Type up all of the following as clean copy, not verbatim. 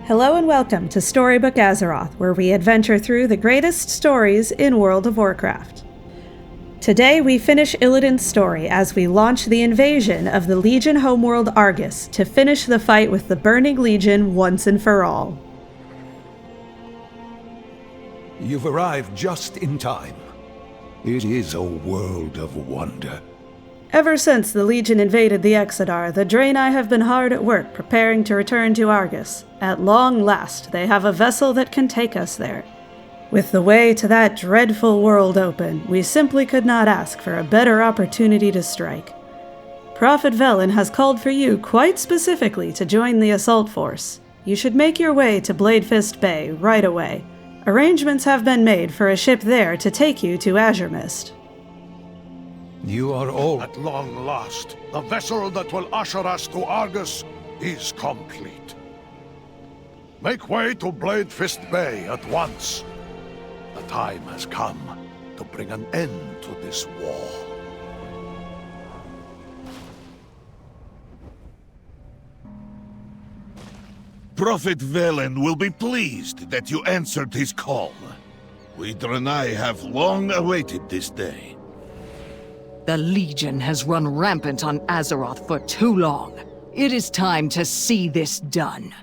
Hello and welcome to Storybook Azeroth, where we adventure through the greatest stories in World of Warcraft. Today we finish Illidan's story as we launch the invasion of the Legion homeworld Argus to finish the fight with the Burning Legion once and for all. You've arrived just in time. It is a world of wonder. Ever since the Legion invaded the Exodar, the Draenei have been hard at work preparing to return to Argus. At long last, they have a vessel that can take us there. With the way to that dreadful world open, we simply could not ask for a better opportunity to strike. Prophet Velen has called for you quite specifically to join the assault force. You should make your way to Bladefist Bay right away. Arrangements have been made for a ship there to take you to Azure Mist. You are all... At long last, the vessel that will usher us to Argus is complete. Make way to Bladefist Bay at once. The time has come to bring an end to this war. Prophet Velen will be pleased that you answered his call. We Draenei have long awaited this day. The Legion has run rampant on Azeroth for too long. It is time to see this done.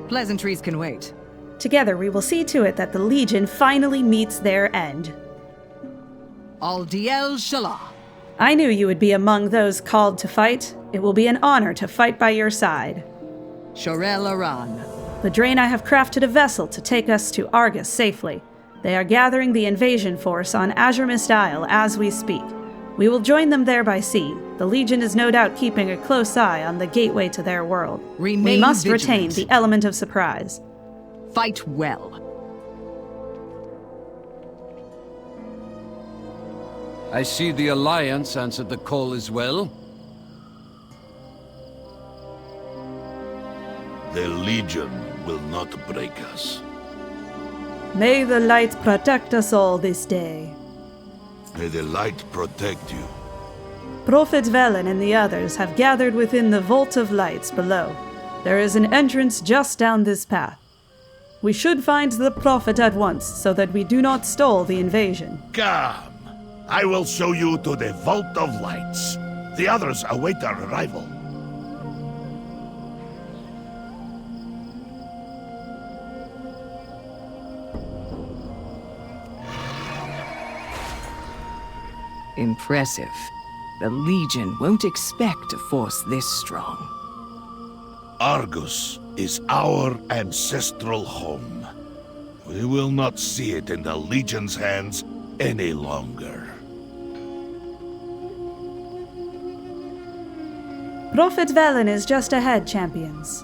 Pleasantries can wait. Together we will see to it that the Legion finally meets their end. Aldiel Shalah. I knew you would be among those called to fight. It will be an honor to fight by your side. Shorel Aran. The Draenei have crafted a vessel to take us to Argus safely. They are gathering the invasion force on Azure Mist Isle as we speak. We will join them there by sea. The Legion is no doubt keeping a close eye on the gateway to their world. We must retain the element of surprise. Fight well. I see the Alliance answered the call as well. The Legion will not break us. May the light protect us all this day. May the light protect you. Prophet Velen and the others have gathered within the Vault of Lights below. There is an entrance just down this path. We should find the Prophet at once, so that we do not stall the invasion. Come! I will show you to the Vault of Lights. The others await our arrival. Impressive. The Legion won't expect a force this strong. Argus is our ancestral home. We will not see it in the Legion's hands any longer. Prophet Velen is just ahead, champions.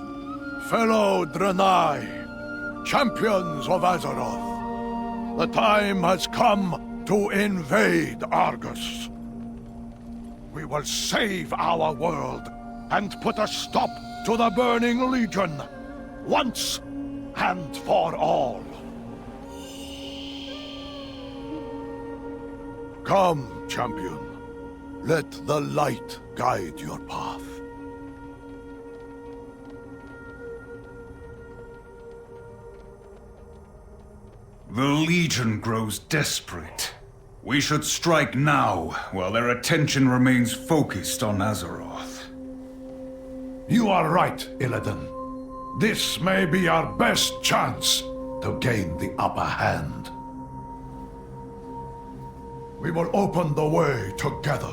Fellow Draenei, champions of Azeroth, the time has come to invade Argus. We will save our world and put a stop to the Burning Legion, once and for all. Come, champion. Let the light guide your path. The Legion grows desperate. We should strike now, while their attention remains focused on Azeroth. You are right, Illidan. This may be our best chance to gain the upper hand. We will open the way together.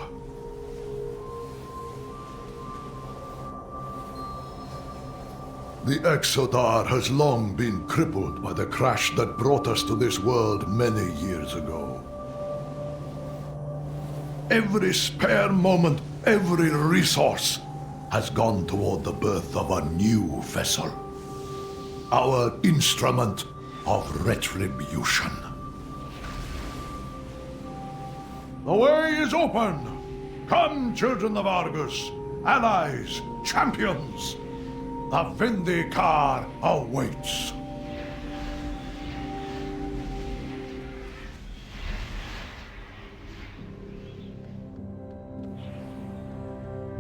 The Exodar has long been crippled by the crash that brought us to this world many years ago. Every spare moment, every resource has gone toward the birth of a new vessel. Our instrument of retribution. The way is open! Come, children of Argus, allies, champions! The Vindicar awaits.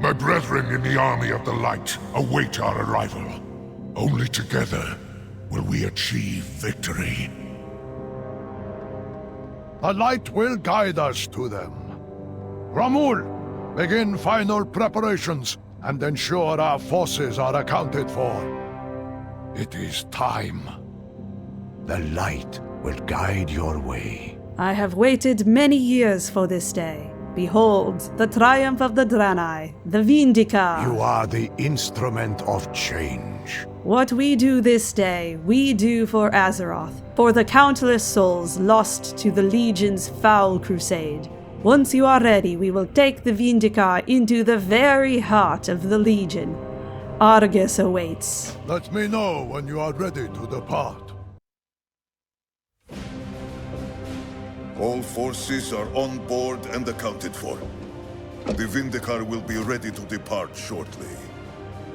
My brethren in the Army of the Light await our arrival. Only together will we achieve victory. The Light will guide us to them. Ramul, begin final preparations and ensure our forces are accounted for. It is time. The light will guide your way. I have waited many years for this day. Behold, the triumph of the Draenei, the Vindica. You are the instrument of change. What we do this day, we do for Azeroth, for the countless souls lost to the Legion's foul crusade. Once you are ready, we will take the Vindica into the very heart of the Legion. Argus awaits. Let me know when you are ready to depart. All forces are on board and accounted for. The Vindicar will be ready to depart shortly.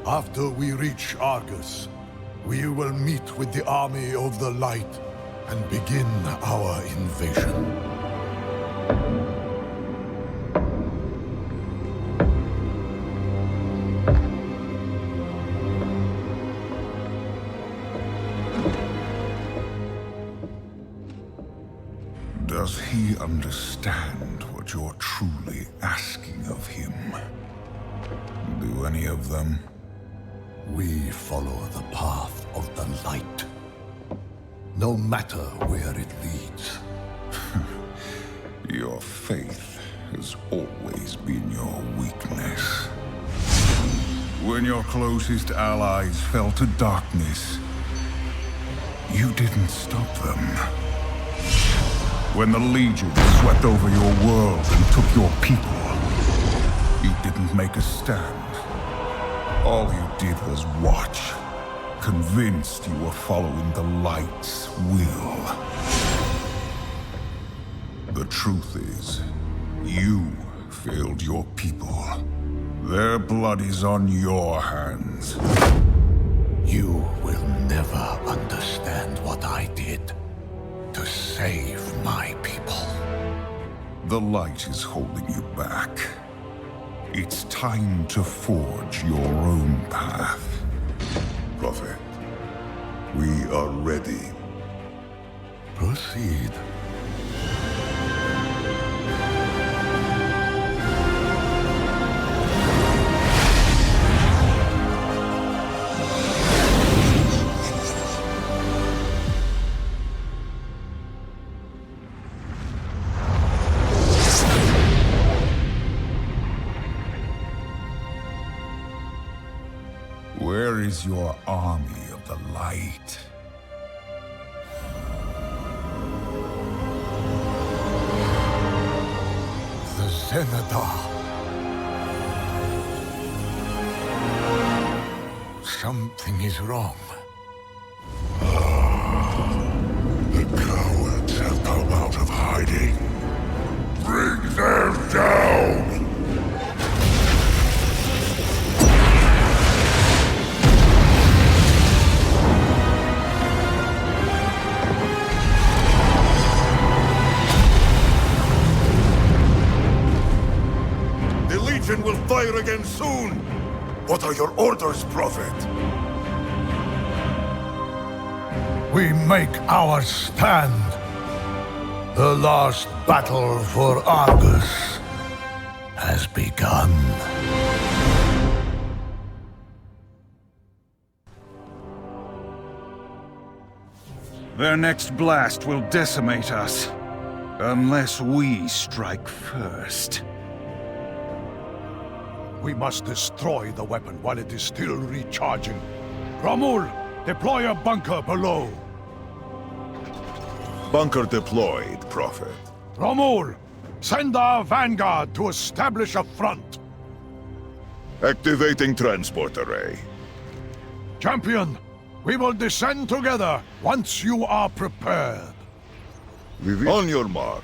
After we reach Argus, we will meet with the Army of the Light and begin our invasion. Does he understand what you're truly asking of him? Do any of them? We follow the path of the light, no matter where it leads. Your faith has always been your weakness. When your closest allies fell to darkness, you didn't stop them. When the Legion swept over your world and took your people, you didn't make a stand. All you did was watch, convinced you were following the Light's will. The truth is, you failed your people. Their blood is on your hands. You will never understand what I did to save my people. The Light is holding you back. It's time to forge your own path. Prophet, we are ready. Proceed. Where is your army of the Light? The Zenadar. Something is wrong. The cowards have come out of hiding. Bring them down! Will fire again soon. What are your orders, Prophet? We make our stand. The last battle for Argus has begun. Their next blast will decimate us, unless we strike first. We must destroy the weapon while it is still recharging. Ramul, deploy a bunker below. Bunker deployed, Prophet. Ramul, send our vanguard to establish a front. Activating transport array. Champion, we will descend together once you are prepared. On your mark.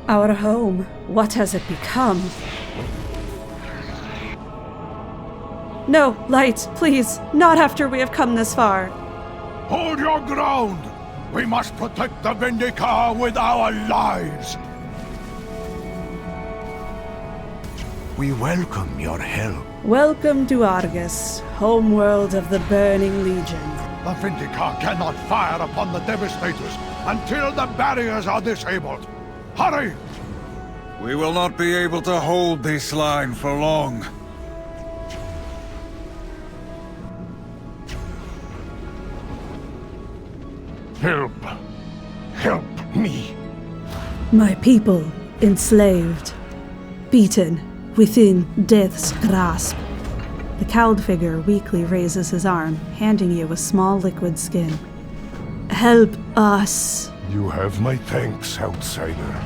Our home, what has it become? No, Light, please, not after we have come this far. Hold your ground! We must protect the Vindicar with our lives! We welcome your help. Welcome to Argus, homeworld of the Burning Legion. The Vindicar cannot fire upon the Devastators until the barriers are disabled. Hurry! We will not be able to hold this line for long. Help. Help me. My people enslaved, beaten within death's grasp. The cowled figure weakly raises his arm, handing you a small liquid skin. Help us. You have my thanks, outsider.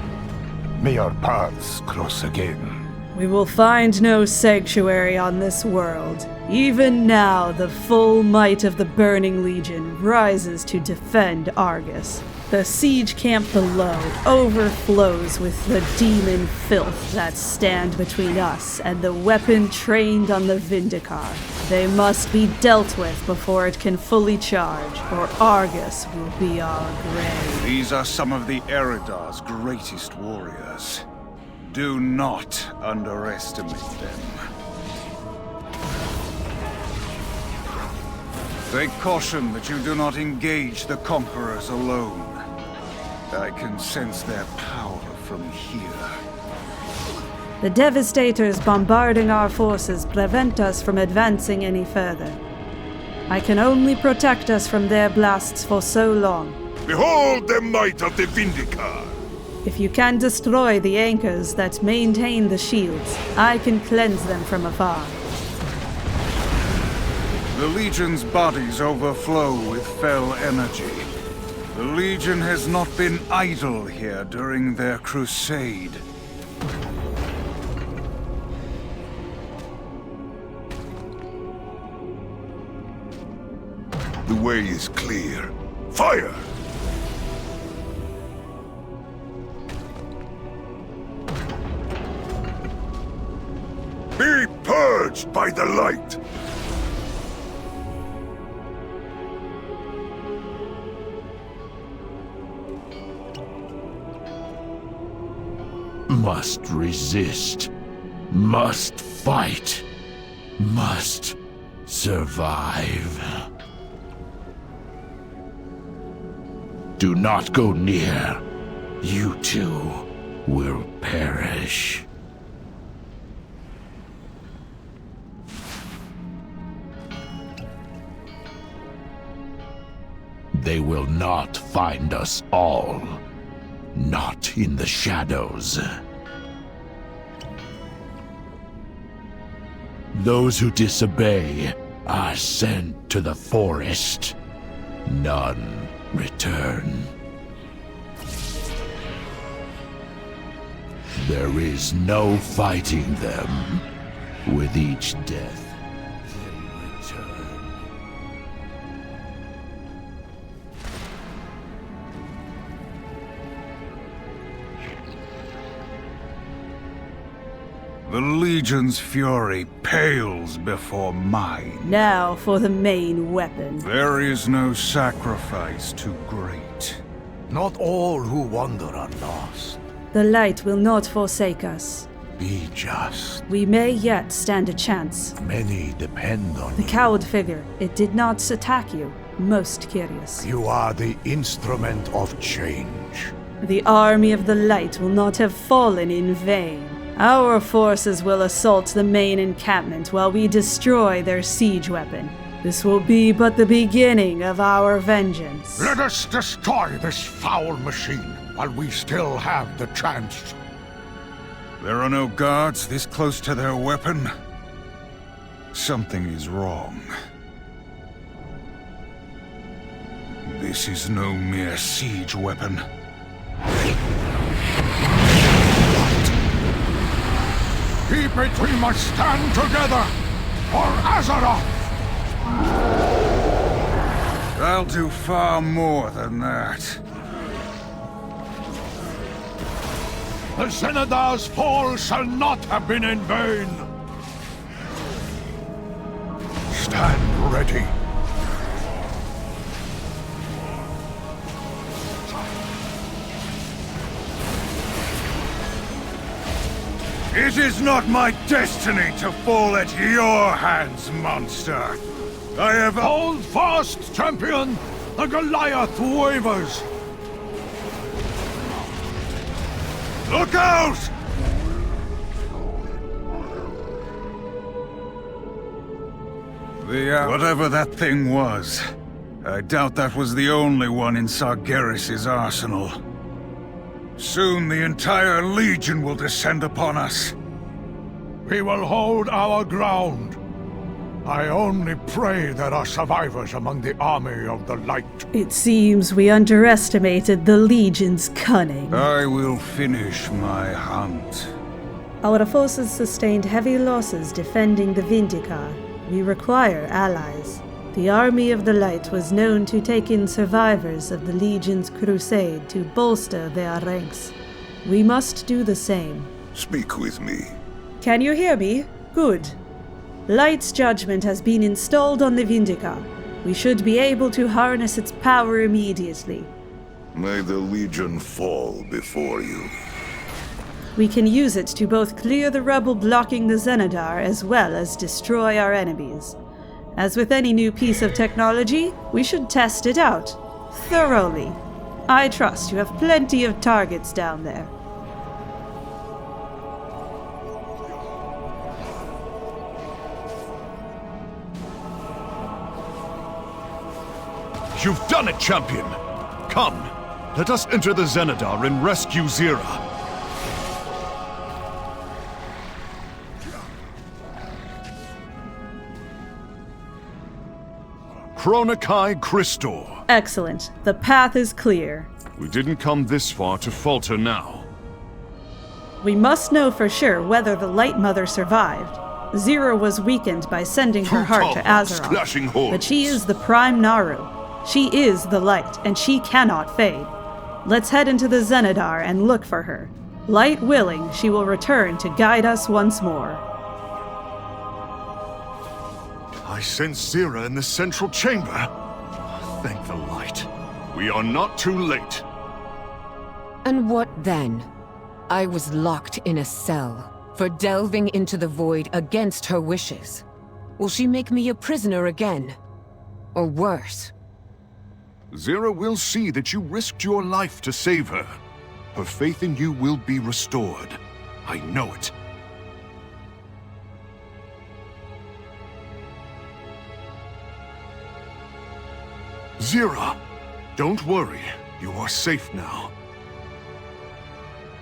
May our paths cross again. We will find no sanctuary on this world. Even now, the full might of the Burning Legion rises to defend Argus. The siege camp below overflows with the demon filth that stand between us and the weapon trained on the Vindicar. They must be dealt with before it can fully charge, or Argus will be our grave. These are some of the Eridar's greatest warriors. Do not underestimate them. Take caution that you do not engage the Conquerors alone. I can sense their power from here. The Devastators bombarding our forces prevent us from advancing any further. I can only protect us from their blasts for so long. Behold the might of the Vindicar! If you can destroy the anchors that maintain the shields, I can cleanse them from afar. The Legion's bodies overflow with Fel energy. The Legion has not been idle here during their crusade. The way is clear. Fire! Be purged by the light! Must resist. Must fight. Must survive. Do not go near. You too will perish. They will not find us all. Not in the shadows. Those who disobey are sent to the forest. None return. There is no fighting them. With each death, they return. The Legion's fury pales before mine. Now for the main weapon. There is no sacrifice too great. Not all who wander are lost. The light will not forsake us. Be just. We may yet stand a chance. Many depend on The you. cowled figure, it did not attack you. Most curious. You are the instrument of change. The army of the light will not have fallen in vain. Our forces will assault the main encampment while we destroy their siege weapon. This will be but the beginning of our vengeance. Let us destroy this foul machine while we still have the chance. There are no guards this close to their weapon. Something is wrong. This is no mere siege weapon. Keep it, we must stand together for Azeroth! I'll do far more than that. The Zenadar's fall shall not have been in vain! Stand ready. It is not my destiny to fall at your hands, monster. I have... Hold fast, champion! The Goliath wavers! Look out! Whatever that thing was, I doubt that was the only one in Sargeras' arsenal. Soon the entire Legion will descend upon us. We will hold our ground. I only pray there are survivors among the army of the light. It seems we underestimated the Legion's cunning. I will finish my hunt. Our forces sustained heavy losses defending the Vindicar. We require allies. The Army of the Light was known to take in survivors of the Legion's crusade to bolster their ranks. We must do the same. Speak with me. Can you hear me? Good. Light's judgment has been installed on the Vindicar. We should be able to harness its power immediately. May the Legion fall before you. We can use it to both clear the rubble blocking the Zenadar as well as destroy our enemies. As with any new piece of technology, we should test it out. Thoroughly. I trust you have plenty of targets down there. You've done it, champion! Come, let us enter the Zenadar and rescue Zira. Chronokai Christor. Excellent. The path is clear. We didn't come this far to falter now. We must know for sure whether the Light Mother survived. Zira was weakened by sending her heart to Azeroth, but she is the Prime Naru. She is the light, and she cannot fade. Let's head into the Zenadar and look for her. Light willing, she will return to guide us once more. I sense Zira in the central chamber. Thank the light. We are not too late. And what then? I was locked in a cell for delving into the void against her wishes. Will she make me a prisoner again? Or worse? Zira will see that you risked your life to save her. Her faith in you will be restored. I know it. Zira, don't worry. You are safe now.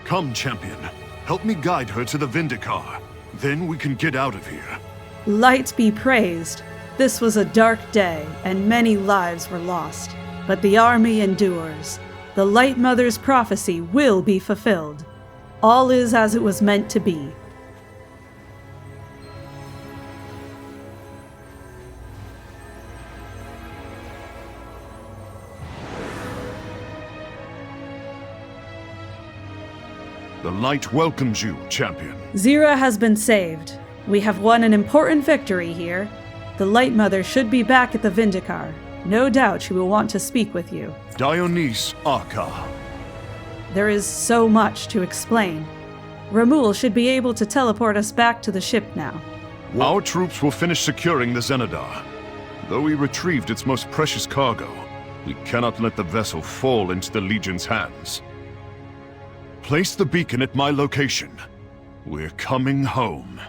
Come, champion. Help me guide her to the Vindicar. Then we can get out of here. Light be praised. This was a dark day, and many lives were lost. But the army endures. The Light Mother's prophecy will be fulfilled. All is as it was meant to be. The light welcomes you, champion. Zira has been saved. We have won an important victory here. The Light Mother should be back at the Vindicar. No doubt she will want to speak with you. Dionys Arca. There is so much to explain. Ramul should be able to teleport us back to the ship now. Our troops will finish securing the Zenadar. Though we retrieved its most precious cargo, we cannot let the vessel fall into the Legion's hands. Place the beacon at my location. We're coming home.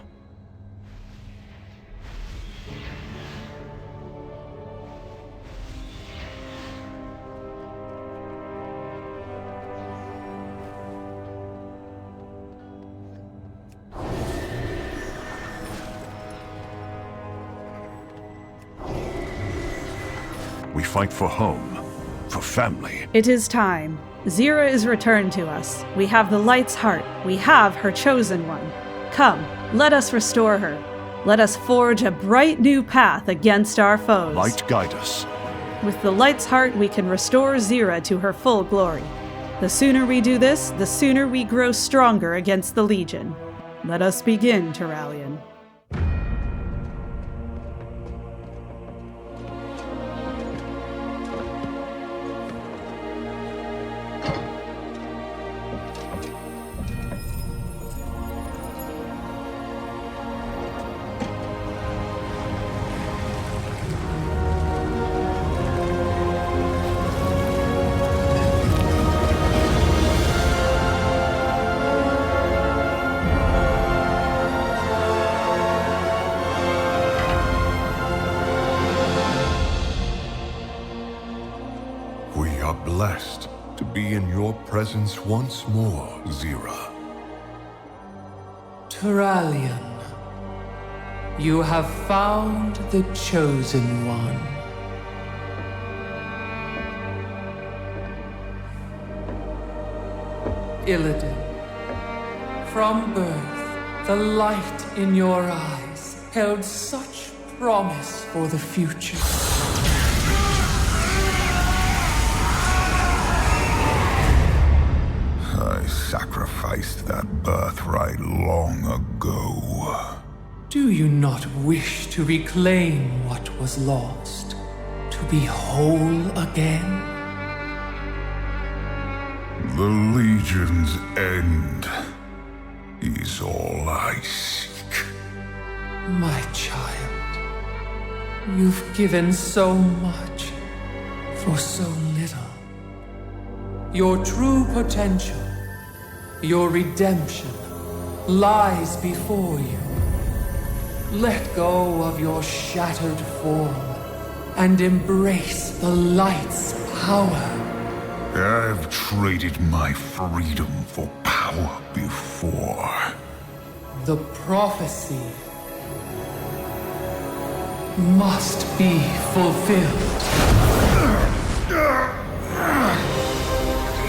We fight for home, for family. It is time. Zira is returned to us. We have the Light's heart. We have her chosen one. Come, let us restore her. Let us forge a bright new path against our foes. Light guide us. With the Light's heart, we can restore Zira to her full glory. The sooner we do this, the sooner we grow stronger against the Legion. Let us begin, Terralion. presence once more, Zira. Turalian, you have found the Chosen One. Illidan, from birth, the light in your eyes held such promise for the future. I sacrificed that birthright long ago. Do you not wish to reclaim what was lost? To be whole again? The Legion's end is all I seek. My child, you've given so much for so little. Your true potential, your redemption, lies before you. Let go of your shattered form and embrace the light's power. I've traded my freedom for power before. The prophecy must be fulfilled.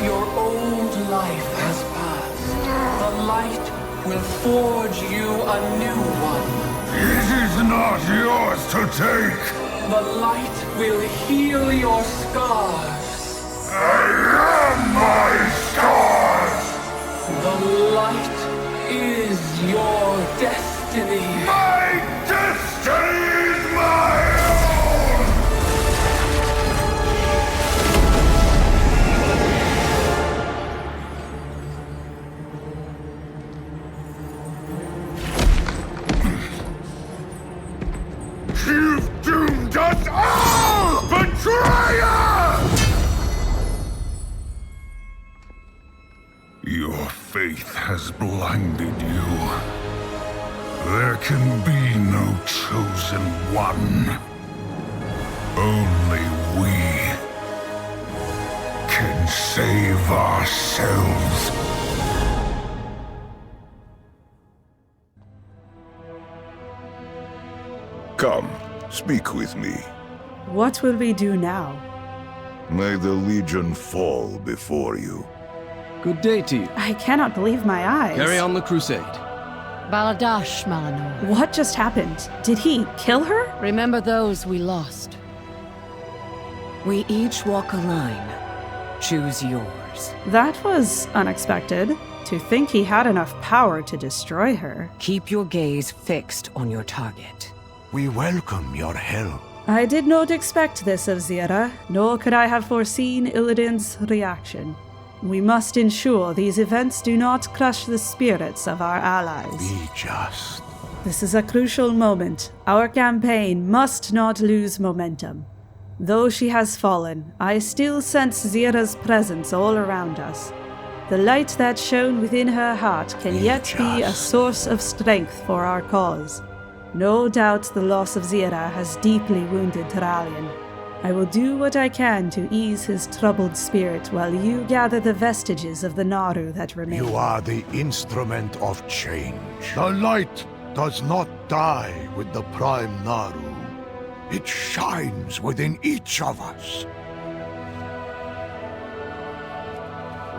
Your old life has passed. The light will forge you a new one. It is not yours to take. The light will heal your scars. I am my scars! The light is your destiny. My destiny is my own! You've doomed us all! Betrayer! Your faith has blinded you. There can be no chosen one. Only we can save ourselves. Come, speak with me. What will we do now? May the Legion fall before you. Good day to you. I cannot believe my eyes. Carry on the crusade. Baladash, Malanor. What just happened? Did he kill her? Remember those we lost. We each walk a line. Choose yours. That was unexpected. To think he had enough power to destroy her. Keep your gaze fixed on your target. We welcome your help. I did not expect this of Zira, nor could I have foreseen Illidan's reaction. We must ensure these events do not crush the spirits of our allies. Be just. This is a crucial moment. Our campaign must not lose momentum. Though she has fallen, I still sense Zira's presence all around us. The light that shone within her heart can yet be a source of strength for our cause. No doubt the loss of Zira has deeply wounded Turalian. I will do what I can to ease his troubled spirit while you gather the vestiges of the Naru that remain. You are the instrument of change. The light does not die with the Prime Naru. It shines within each of us.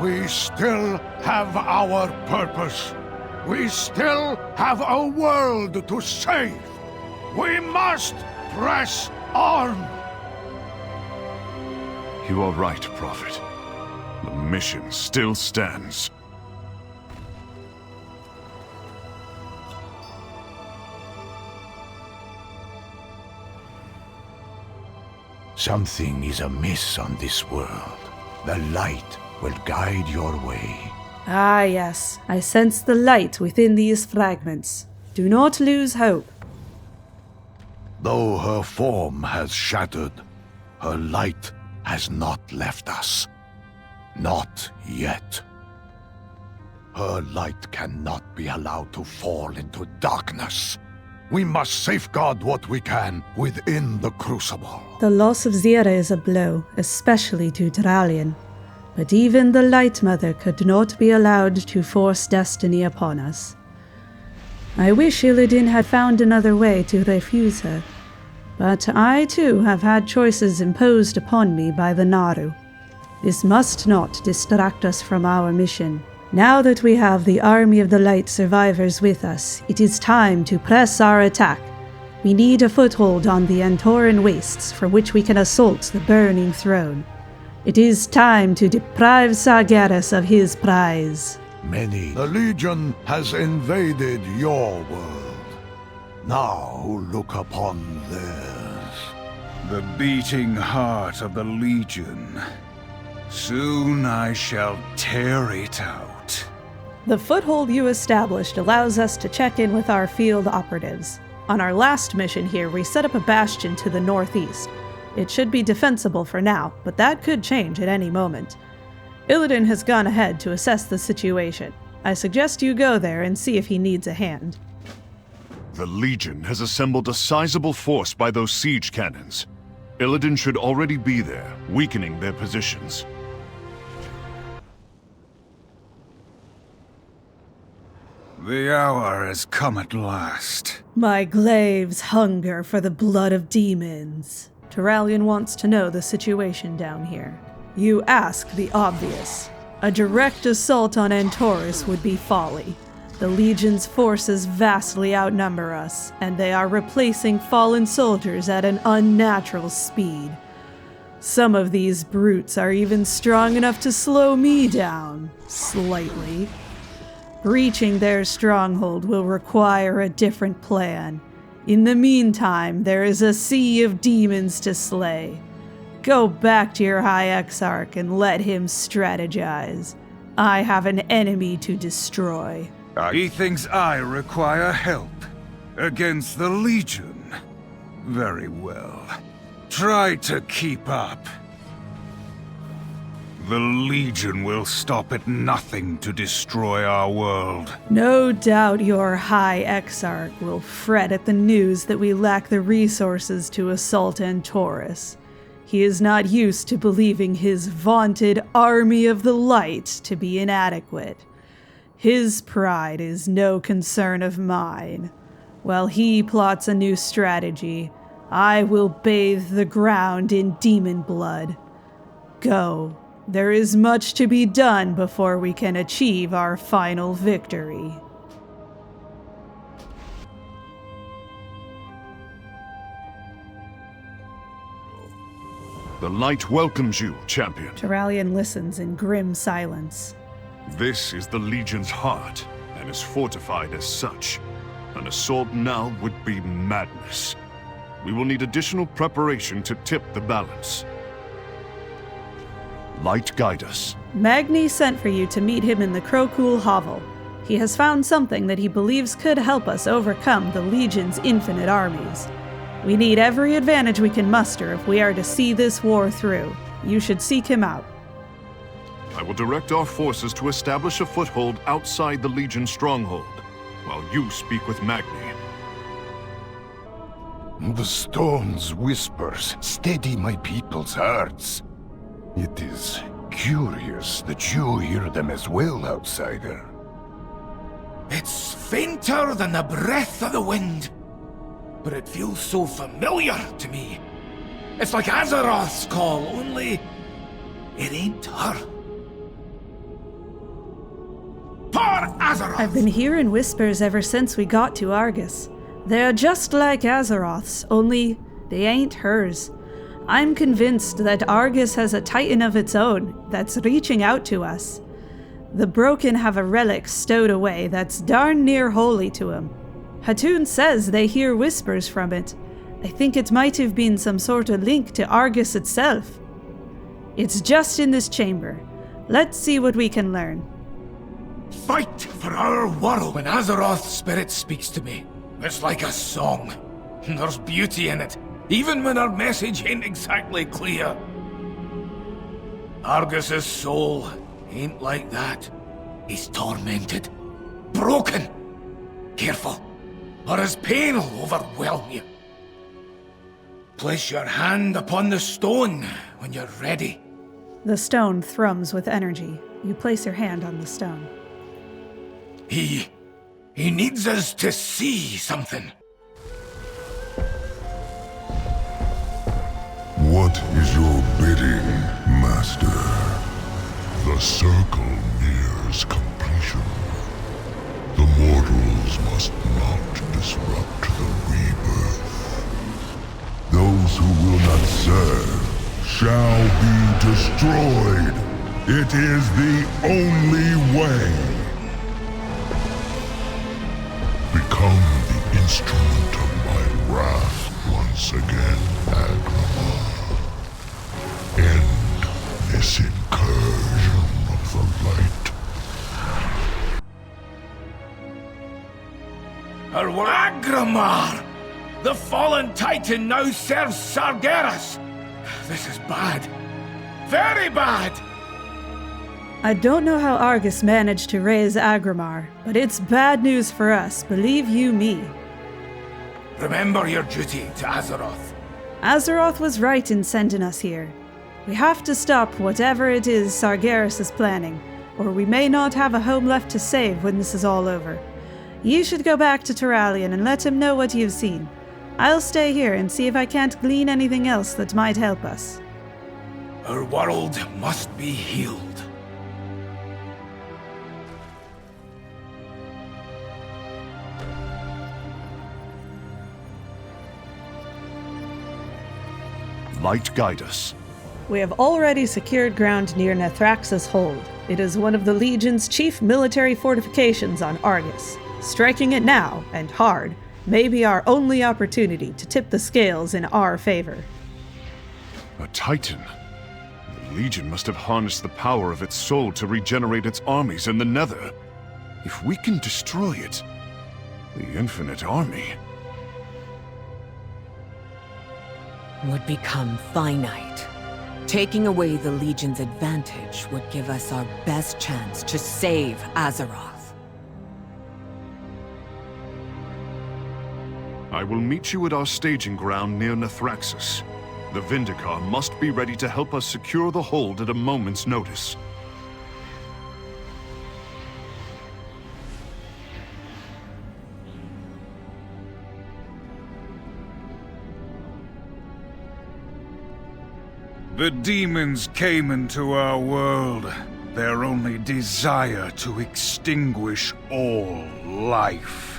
We still have our purpose. We still have a world to save. We must press on. You are right, Prophet. The mission still stands. Something is amiss on this world. The light will guide your way. Ah, yes. I sense the light within these fragments. Do not lose hope. Though her form has shattered, her light has not left us. Not yet. Her light cannot be allowed to fall into darkness. We must safeguard what we can within the Crucible. The loss of Zira is a blow, especially to Turalian. But even the Light Mother could not be allowed to force destiny upon us. I wish Illidan had found another way to refuse her, but I too have had choices imposed upon me by the Naru. This must not distract us from our mission. Now that we have the Army of the Light survivors with us, it is time to press our attack. We need a foothold on the Antoran wastes from which we can assault the Burning Throne. It is time to deprive Sargeras of his prize. The Legion has invaded your world. Now look upon theirs. The beating heart of the Legion. Soon I shall tear it out. The foothold you established allows us to check in with our field operatives. On our last mission here, we set up a bastion to the northeast. It should be defensible for now, but that could change at any moment. Illidan has gone ahead to assess the situation. I suggest you go there and see if he needs a hand. The Legion has assembled a sizable force by those siege cannons. Illidan should already be there, weakening their positions. The hour has come at last. My glaives hunger for the blood of demons. Turalyon wants to know the situation down here. You ask the obvious. A direct assault on Antorus would be folly. The Legion's forces vastly outnumber us, and they are replacing fallen soldiers at an unnatural speed. Some of these brutes are even strong enough to slow me down, slightly. Reaching their stronghold will require a different plan. In the meantime, there is a sea of demons to slay. Go back to your High Exarch and let him strategize. I have an enemy to destroy. He thinks I require help against the Legion. Very well. Try to keep up. The Legion will stop at nothing to destroy our world. No doubt your High Exarch will fret at the news that we lack the resources to assault Antorus. He is not used to believing his vaunted Army of the Light to be inadequate. His pride is no concern of mine. While he plots a new strategy, I will bathe the ground in demon blood. Go. There is much to be done before we can achieve our final victory. The Light welcomes you, champion. Turalyon listens in grim silence. This is the Legion's heart, and is fortified as such. An assault now would be madness. We will need additional preparation to tip the balance. Light guide us. Magni sent for you to meet him in the Crowcool Hovel. He has found something that he believes could help us overcome the Legion's infinite armies. We need every advantage we can muster if we are to see this war through. You should seek him out. I will direct our forces to establish a foothold outside the Legion stronghold, while you speak with Magni. The stone's whispers steady my people's hearts. It is curious that you hear them as well, outsider. It's fainter than the breath of the wind, but it feels so familiar to me. It's like Azeroth's call, only it ain't her. For Azeroth! I've been hearing whispers ever since we got to Argus. They're just like Azeroth's, only they ain't hers. I'm convinced that Argus has a titan of its own that's reaching out to us. The Broken have a relic stowed away that's darn near holy to him. Hatun says they hear whispers from it. I think it might have been some sort of link to Argus itself. It's just in this chamber. Let's see what we can learn. Fight for our world. When Azeroth's spirit speaks to me, it's like a song. There's beauty in it, even when our message ain't exactly clear. Argus's soul ain't like that. He's tormented, broken. Careful, or his pain will overwhelm you. Place your hand upon the stone when you're ready. The stone thrums with energy. You place your hand on the stone. He needs us to see something. What is your bidding, Master? The circle nears completion. The mortals must not disrupt the rebirth. Those who will not serve shall be destroyed. It is the only way. Become the instrument of my wrath once again, Agramar. End this incursion of the light. Agramar! The fallen titan now serves Sargeras! This is bad. Very bad! I don't know how Argus managed to raise Agramar, but it's bad news for us, believe you me. Remember your duty to Azeroth. Azeroth was right in sending us here. We have to stop whatever it is Sargeras is planning, or we may not have a home left to save when this is all over. You should go back to Turalyon and let him know what you've seen. I'll stay here and see if I can't glean anything else that might help us. Our world must be healed. Light guide us. We have already secured ground near Nethrax's hold. It is one of the Legion's chief military fortifications on Argus. Striking it now, and hard, may be our only opportunity to tip the scales in our favor. A Titan? The Legion must have harnessed the power of its soul to regenerate its armies in the Nether. If we can destroy it, the Infinite Army would become finite. Taking away the Legion's advantage would give us our best chance to save Azeroth. I will meet you at our staging ground near Nethraxis. The Vindicar must be ready to help us secure the hold at a moment's notice. The demons came into our world, their only desire to extinguish all life.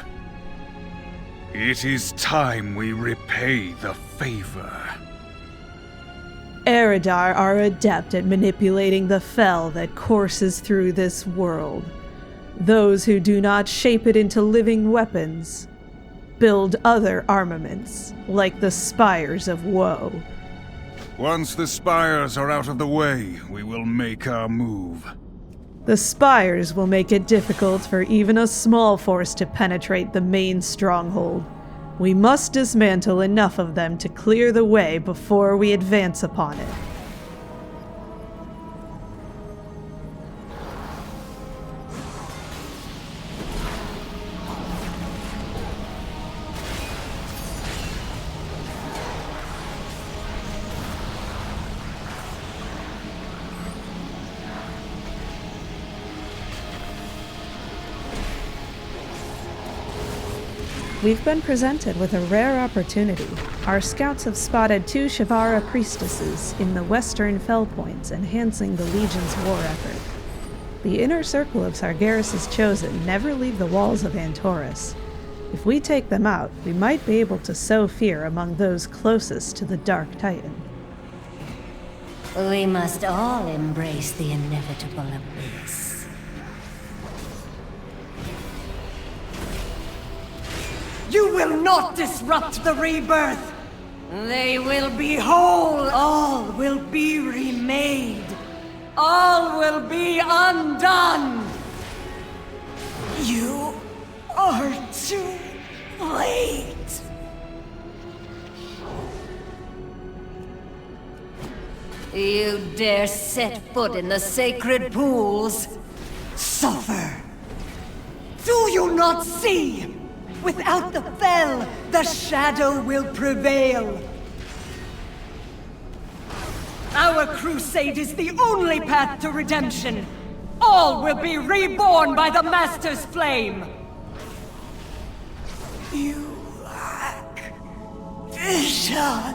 It is time we repay the favor. Eridar are adept at manipulating the fel that courses through this world. Those who do not shape it into living weapons build other armaments, like the Spires of Woe. Once the spires are out of the way, we will make our move. The Spires will make it difficult for even a small force to penetrate the main stronghold. We must dismantle enough of them to clear the way before we advance upon it. We've been presented with a rare opportunity. Our scouts have spotted 2 Shivara priestesses in the western Fel Points, enhancing the Legion's war effort. The inner circle of Sargeras' Chosen never leave the walls of Antorus. If we take them out, we might be able to sow fear among those closest to the Dark Titan. We must all embrace the inevitable abyss. You will not disrupt the rebirth! They will be whole! All will be remade! All will be undone! You are too late! You dare set foot in the sacred pools? Suffer! Do you not see? Without the Fel, the shadow will prevail. Our crusade is the only path to redemption. All will be reborn by the Master's flame. You lack vision.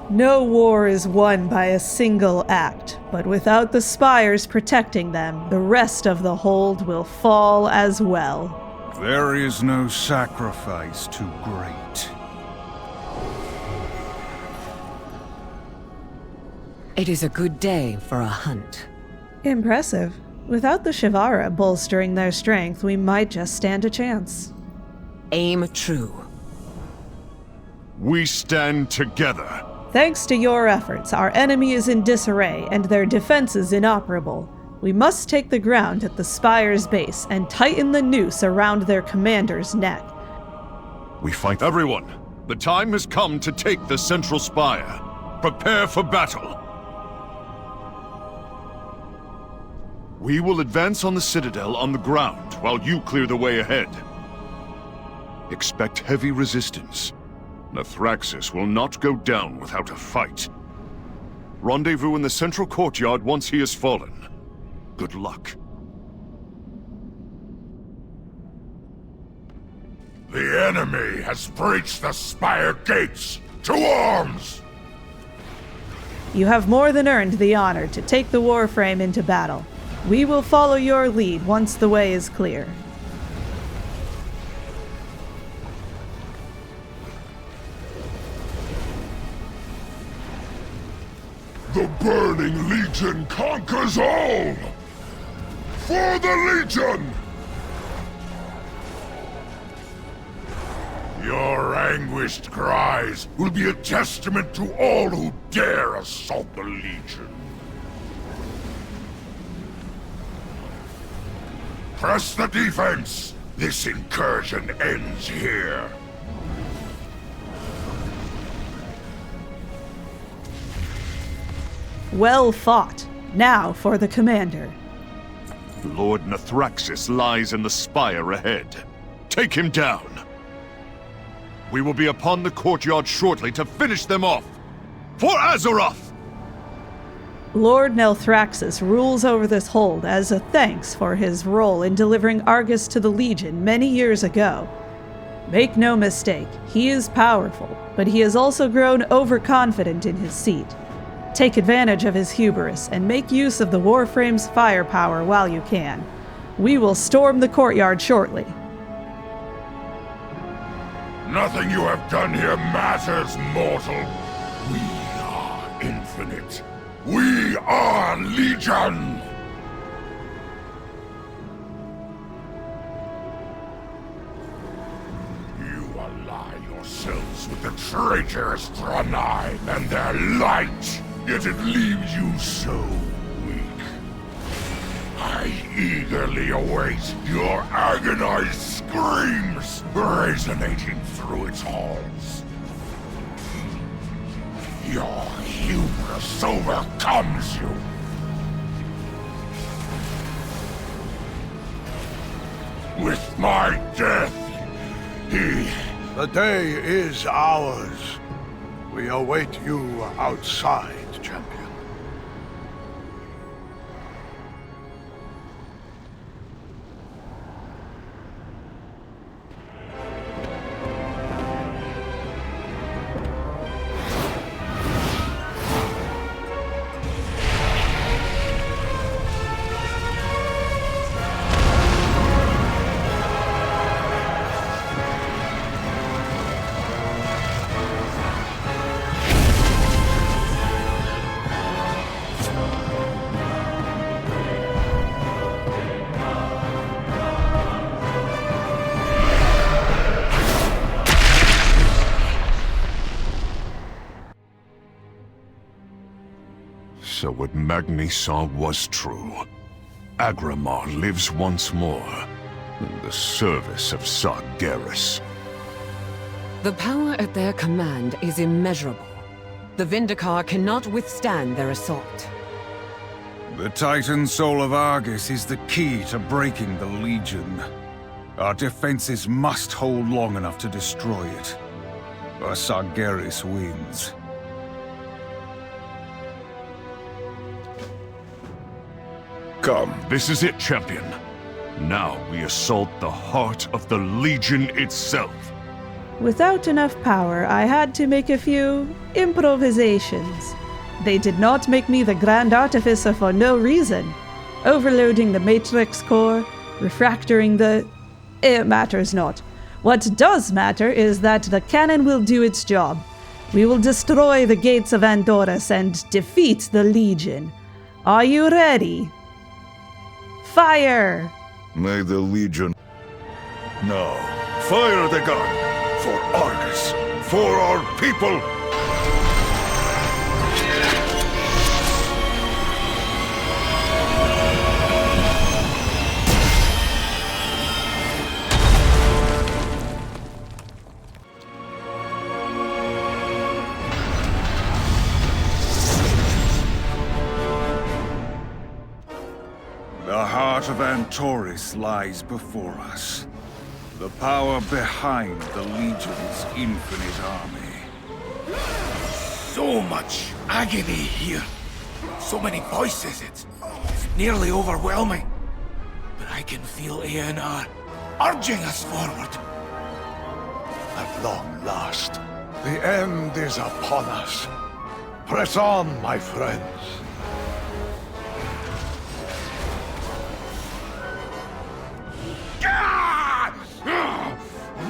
No war is won by a single act, but without the spires protecting them, the rest of the hold will fall as well. There is no sacrifice too great. It is a good day for a hunt. Impressive. Without the Shivara bolstering their strength, we might just stand a chance. Aim true. We stand together. Thanks to your efforts, our enemy is in disarray and their defenses inoperable. We must take the ground at the Spire's base and tighten the noose around their commander's neck. We fight everyone. The time has come to take the central spire. Prepare for battle. We will advance on the Citadel on the ground while you clear the way ahead. Expect heavy resistance. Nathraxis will not go down without a fight. Rendezvous in the central courtyard once he has fallen. Good luck. The enemy has breached the spire gates! To arms! You have more than earned the honor to take the Warframe into battle. We will follow your lead once the way is clear. The Burning Legion conquers all! For the Legion! Your anguished cries will be a testament to all who dare assault the Legion. Press the defense! This incursion ends here. Well fought. Now for the commander. Lord Nathraxis lies in the spire ahead. Take him down. We will be upon the courtyard shortly to finish them off. For Azeroth! Lord Nelthraxis rules over this hold as a thanks for his role in delivering Argus to the Legion many years ago. Make no mistake, he is powerful, but he has also grown overconfident in his seat. Take advantage of his hubris and make use of the Warframe's firepower while you can. We will storm the courtyard shortly. Nothing you have done here matters, mortal. We are infinite. We are Legion! You ally yourselves with the traitorous Draenei and their light, yet it leaves you so weak. I eagerly await your agonized screams resonating through its halls. Your hubris overcomes you. With my death, The day is ours. We await you outside, champion. So what Magni saw was true. Agramar lives once more, in the service of Sargeras. The power at their command is immeasurable. The Vindicar cannot withstand their assault. The Titan Soul of Argus is the key to breaking the Legion. Our defenses must hold long enough to destroy it. Sargeras wins. Come, this is it, champion. Now we assault the heart of the Legion itself. Without enough power, I had to make a few improvisations. They did not make me the Grand Artificer for no reason. Overloading the Matrix core, refractoring the... It matters not. What does matter is that the cannon will do its job. We will destroy the gates of Andorras and defeat the Legion. Are you ready? Fire! May the Legion... Now, fire the gun! For Argus! For our people! The heart of Antoris lies before us. The power behind the Legion's infinite army. So much agony here. So many voices, it's nearly overwhelming. But I can feel ANR urging us forward. At long last, the end is upon us. Press on, my friends.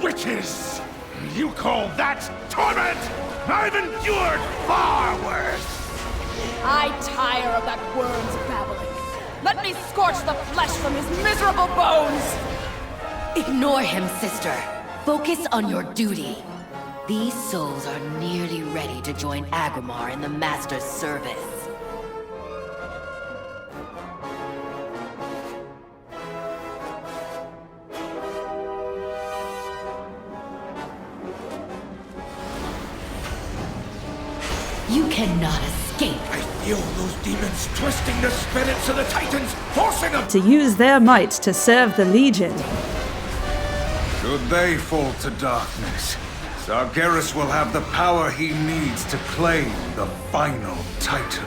Witches! You call that torment? I've endured far worse! I tire of that worm's babbling. Let me scorch the flesh from his miserable bones! Ignore him, sister. Focus on your duty. These souls are nearly ready to join Agrimar in the Master's service. You cannot escape. I feel those demons twisting the spirits of the Titans, forcing them to use their might to serve the Legion. Should they fall to darkness, Sargeras will have the power he needs to claim the final Titan.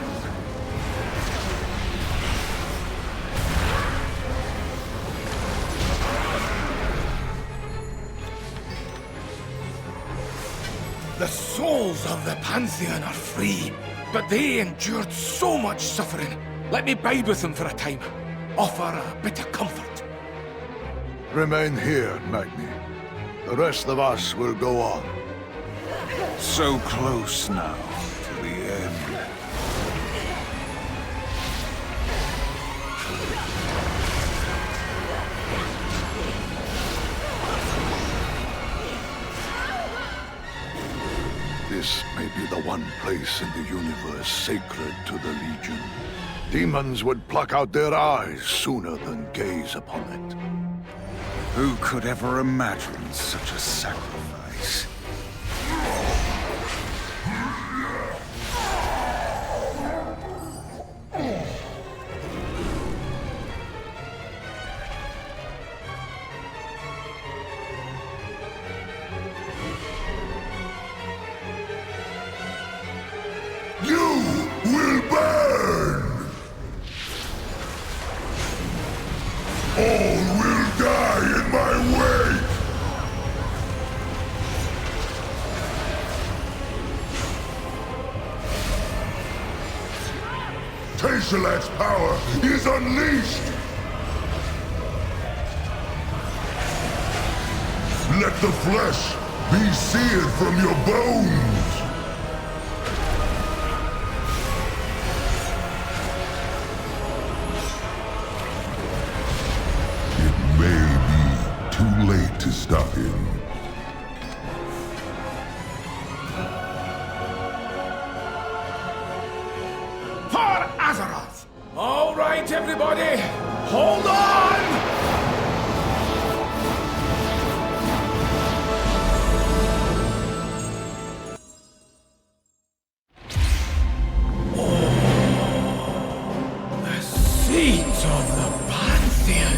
The souls of the Pantheon are free, but they endured so much suffering. Let me bide with them for a time. Offer a bit of comfort. Remain here, Magni. The rest of us will go on. So close now to the end. This may be the one place in the universe sacred to the Legion. Demons would pluck out their eyes sooner than gaze upon it. Who could ever imagine such a sacrifice? Tesselat's power is unleashed! Let the flesh be seared from your bones! It may be too late to stop him. Azeroth! All right, everybody, hold on! The seeds of the Pantheon!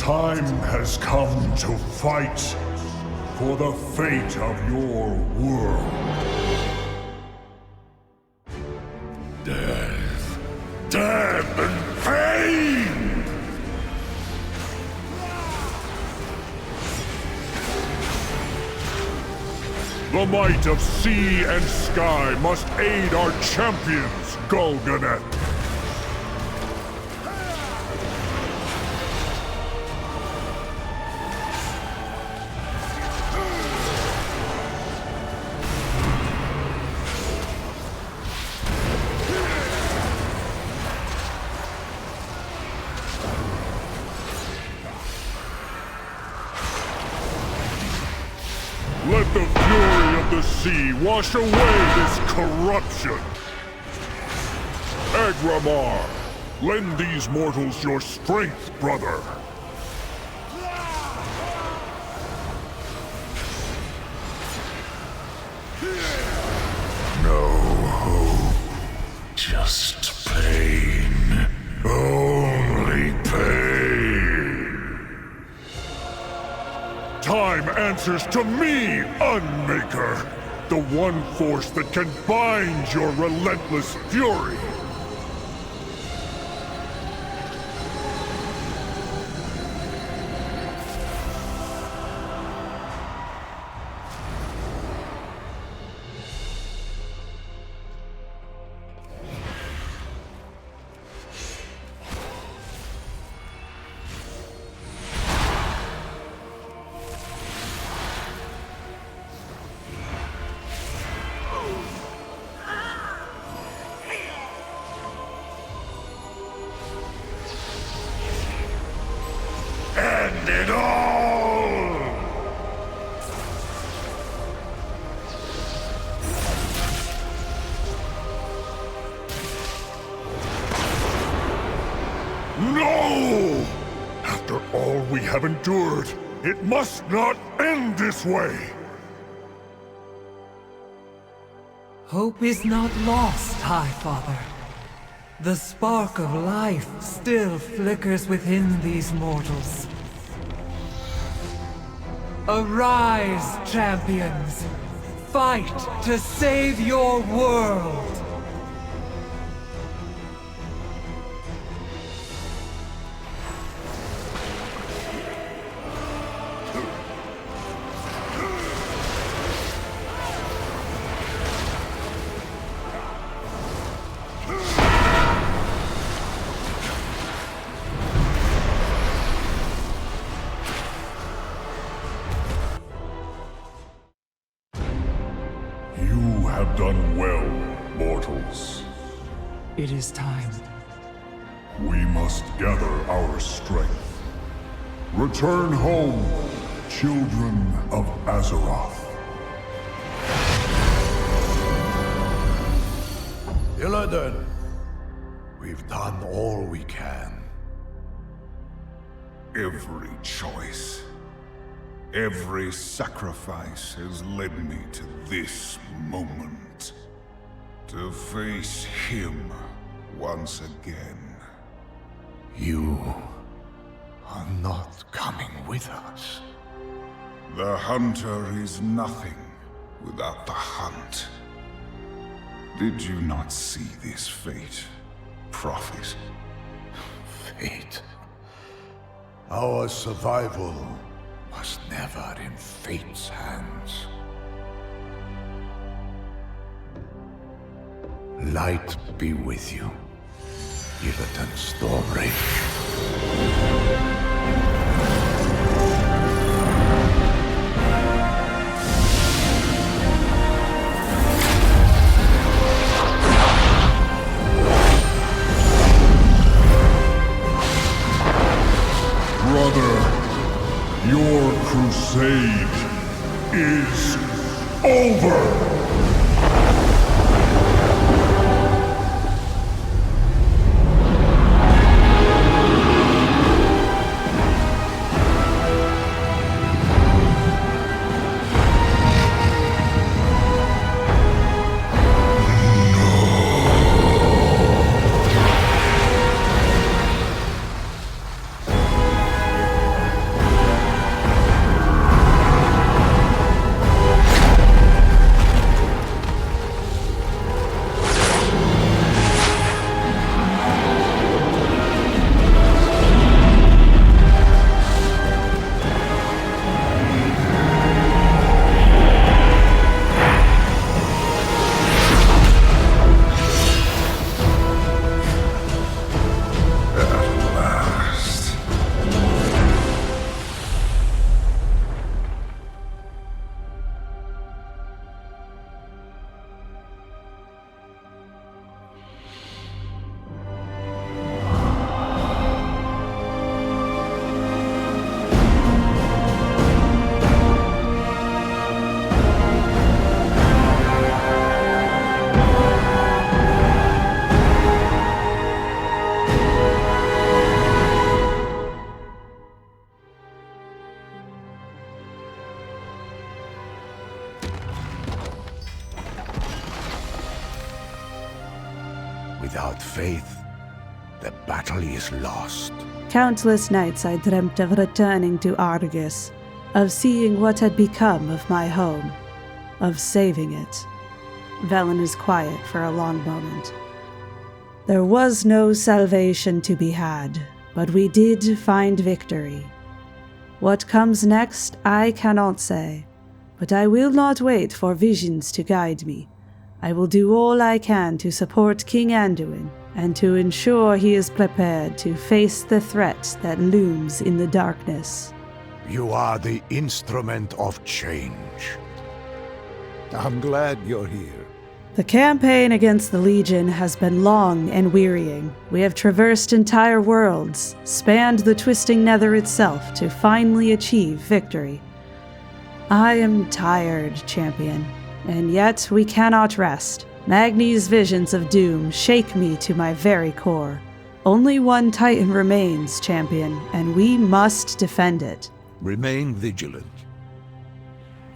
time has come to fight for the fate of your world. Death. Death and pain! The might of sea and sky must aid our champions, Golganet. Let the fury of the sea wash away this corruption! Agramar, lend these mortals your strength, brother! No hope, just pain. Only pain. Time answers to me, Unmaker! The one force that can bind your relentless fury! End it all! No! After all we have endured, it must not end this way! Hope is not lost, High Father. The spark of life still flickers within these mortals. Arise, champions! Fight to save your world! You have done well, mortals. It is time. We must gather our strength. Return home, children of Azeroth. Illidan, we've done all we can. Every choice, every sacrifice has led me to this moment. To face him once again. You are not coming with us. The hunter is nothing without the hunt. Did you not see this fate, Prophet? Fate. Our survival was never in fate's hands. Light be with you, Illidan Stormrage. Brother, your crusade is over! Without faith, the battle is lost. Countless nights I dreamt of returning to Argus, of seeing what had become of my home, of saving it. Velen is quiet for a long moment. There was no salvation to be had, but we did find victory. What comes next, I cannot say, but I will not wait for visions to guide me. I will do all I can to support King Anduin, and to ensure he is prepared to face the threat that looms in the darkness. You are the instrument of change. I'm glad you're here. The campaign against the Legion has been long and wearying. We have traversed entire worlds, spanned the twisting nether itself to finally achieve victory. I am tired, champion, and yet we cannot rest. Magni's visions of doom shake me to my very core. Only one Titan remains, champion, and we must defend it. Remain vigilant.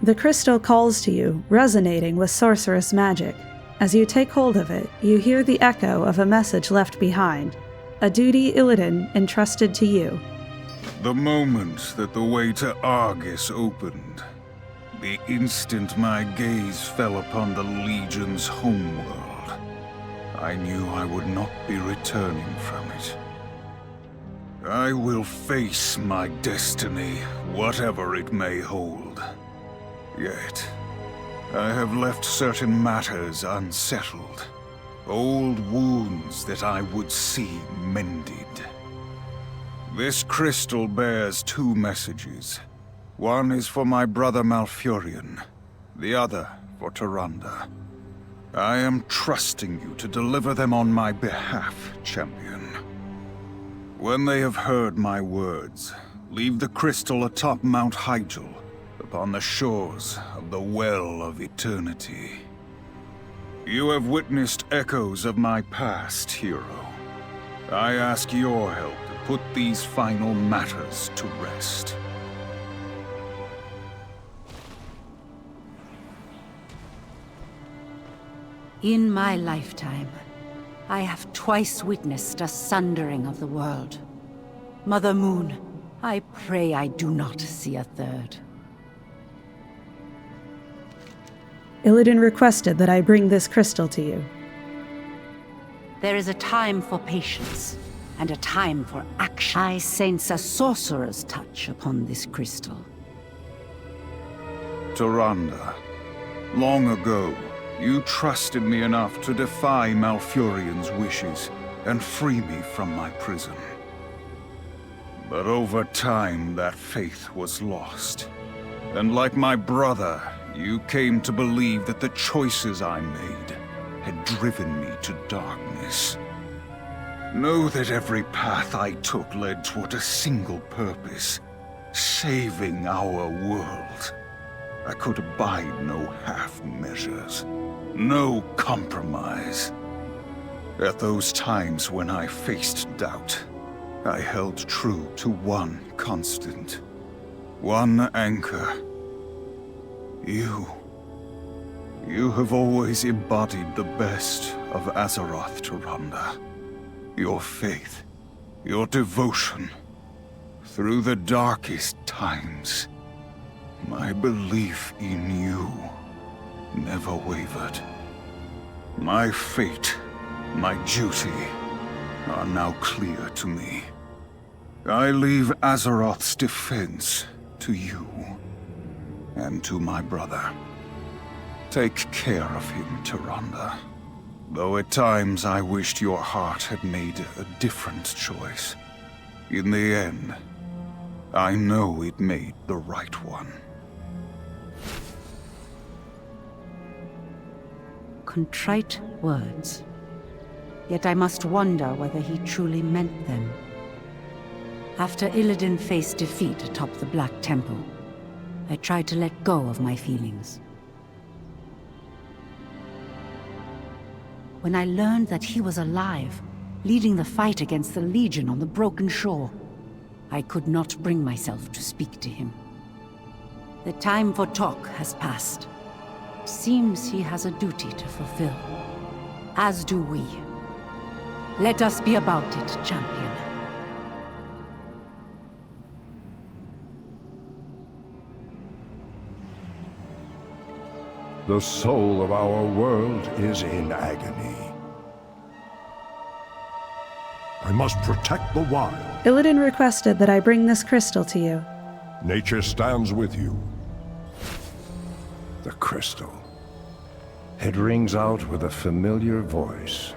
The crystal calls to you, resonating with sorceress magic. As you take hold of it, you hear the echo of a message left behind, a duty Illidan entrusted to you. The moment that the way to Argus opened, the instant my gaze fell upon the Legion's homeworld, I knew I would not be returning from it. I will face my destiny, whatever it may hold. Yet, I have left certain matters unsettled. Old wounds that I would see mended. This crystal bears two messages. One is for my brother Malfurion, the other for Tyrande. I am trusting you to deliver them on my behalf, champion. When they have heard my words, leave the crystal atop Mount Hyjal, upon the shores of the Well of Eternity. You have witnessed echoes of my past, hero. I ask your help to put these final matters to rest. In my lifetime, I have twice witnessed a sundering of the world. Mother Moon, I pray I do not see a third. Illidan requested that I bring this crystal to you. There is a time for patience, and a time for action. I sense a sorcerer's touch upon this crystal. Tyrande, long ago, you trusted me enough to defy Malfurion's wishes and free me from my prison. But over time, that faith was lost. And like my brother, you came to believe that the choices I made had driven me to darkness. Know that every path I took led toward a single purpose, saving our world. I could abide no half measures, no compromise. At those times when I faced doubt, I held true to one constant, one anchor. You have always embodied the best of Azeroth, Tyrande. Your faith, your devotion. Through the darkest times, my belief in you never wavered. My fate, my duty, are now clear to me. I leave Azeroth's defense to you. And to my brother. Take care of him, Tyrande. Though at times I wished your heart had made a different choice. In the end, I know it made the right one. Contrite words. Yet I must wonder whether he truly meant them. After Illidan faced defeat atop the Black Temple, I tried to let go of my feelings. When I learned that he was alive, leading the fight against the Legion on the Broken Shore, I could not bring myself to speak to him. The time for talk has passed. Seems he has a duty to fulfill. As do we. Let us be about it, champion. The soul of our world is in agony. I must protect the wild. Illidan requested that I bring this crystal to you. Nature stands with you. The crystal. It rings out with a familiar voice.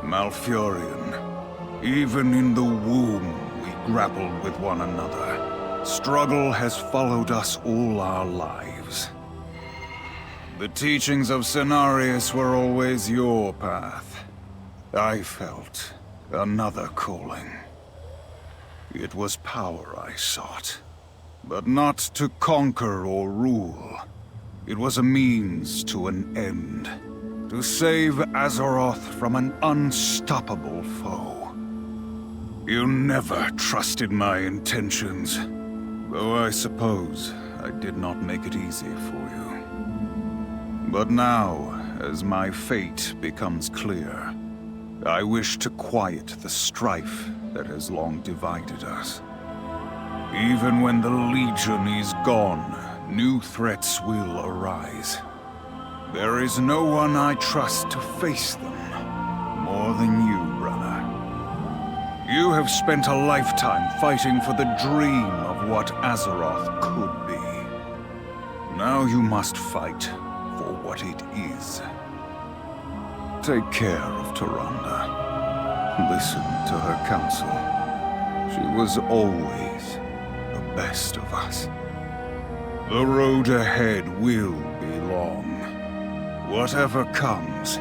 Malfurion, even in the womb we grappled with one another. Struggle has followed us all our lives. The teachings of Cenarius were always your path. I felt another calling. It was power I sought, but not to conquer or rule. It was a means to an end, to save Azeroth from an unstoppable foe. You never trusted my intentions, though I suppose I did not make it easy for you. But now, as my fate becomes clear, I wish to quiet the strife that has long divided us. Even when the Legion is gone, new threats will arise. There is no one I trust to face them more than you, brother. You have spent a lifetime fighting for the dream of what Azeroth could be. Now you must fight for what it is. Take care of Tyrande. Listen to her counsel. She was always the best of us. The road ahead will be long. Whatever comes,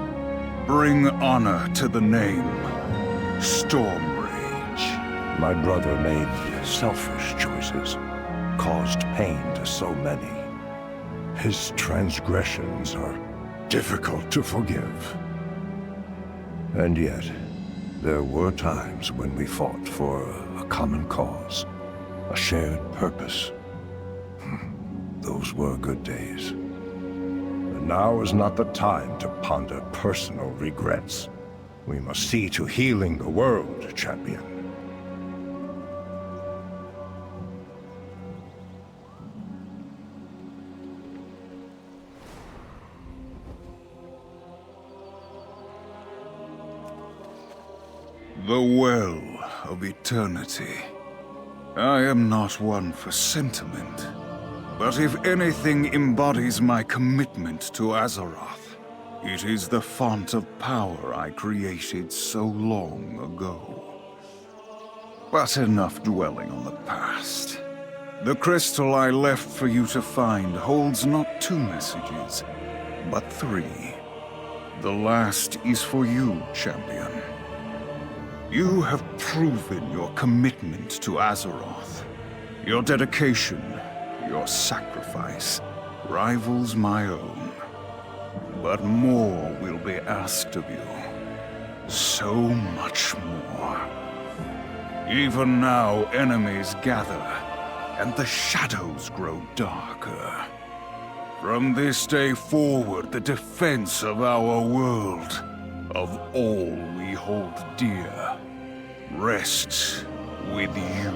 bring honor to the name Stormrage. My brother made selfish choices, caused pain to so many. His transgressions are difficult to forgive. And yet, there were times when we fought for a common cause, a shared purpose. Those were good days. And now is not the time to ponder personal regrets. We must see to healing the world, champion. The Well of Eternity. I am not one for sentiment, but if anything embodies my commitment to Azeroth, it is the font of power I created so long ago. But enough dwelling on the past. The crystal I left for you to find holds not 2 messages, but 3. The last is for you, champion. You have proven your commitment to Azeroth. Your dedication, your sacrifice, rivals my own. But more will be asked of you. So much more. Even now, enemies gather, and the shadows grow darker. From this day forward, the defense of our world, of all we hold dear, rests with you.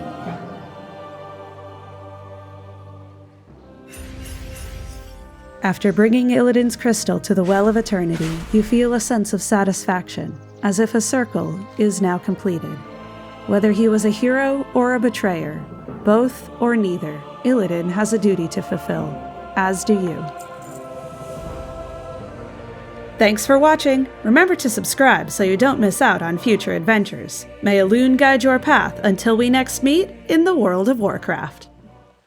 After bringing Illidan's crystal to the Well of Eternity, you feel a sense of satisfaction, as if a circle is now completed. Whether he was a hero or a betrayer, both or neither, Illidan has a duty to fulfill, as do you. Thanks for watching! Remember to subscribe so you don't miss out on future adventures. May Elune guide your path until we next meet in the world of Warcraft.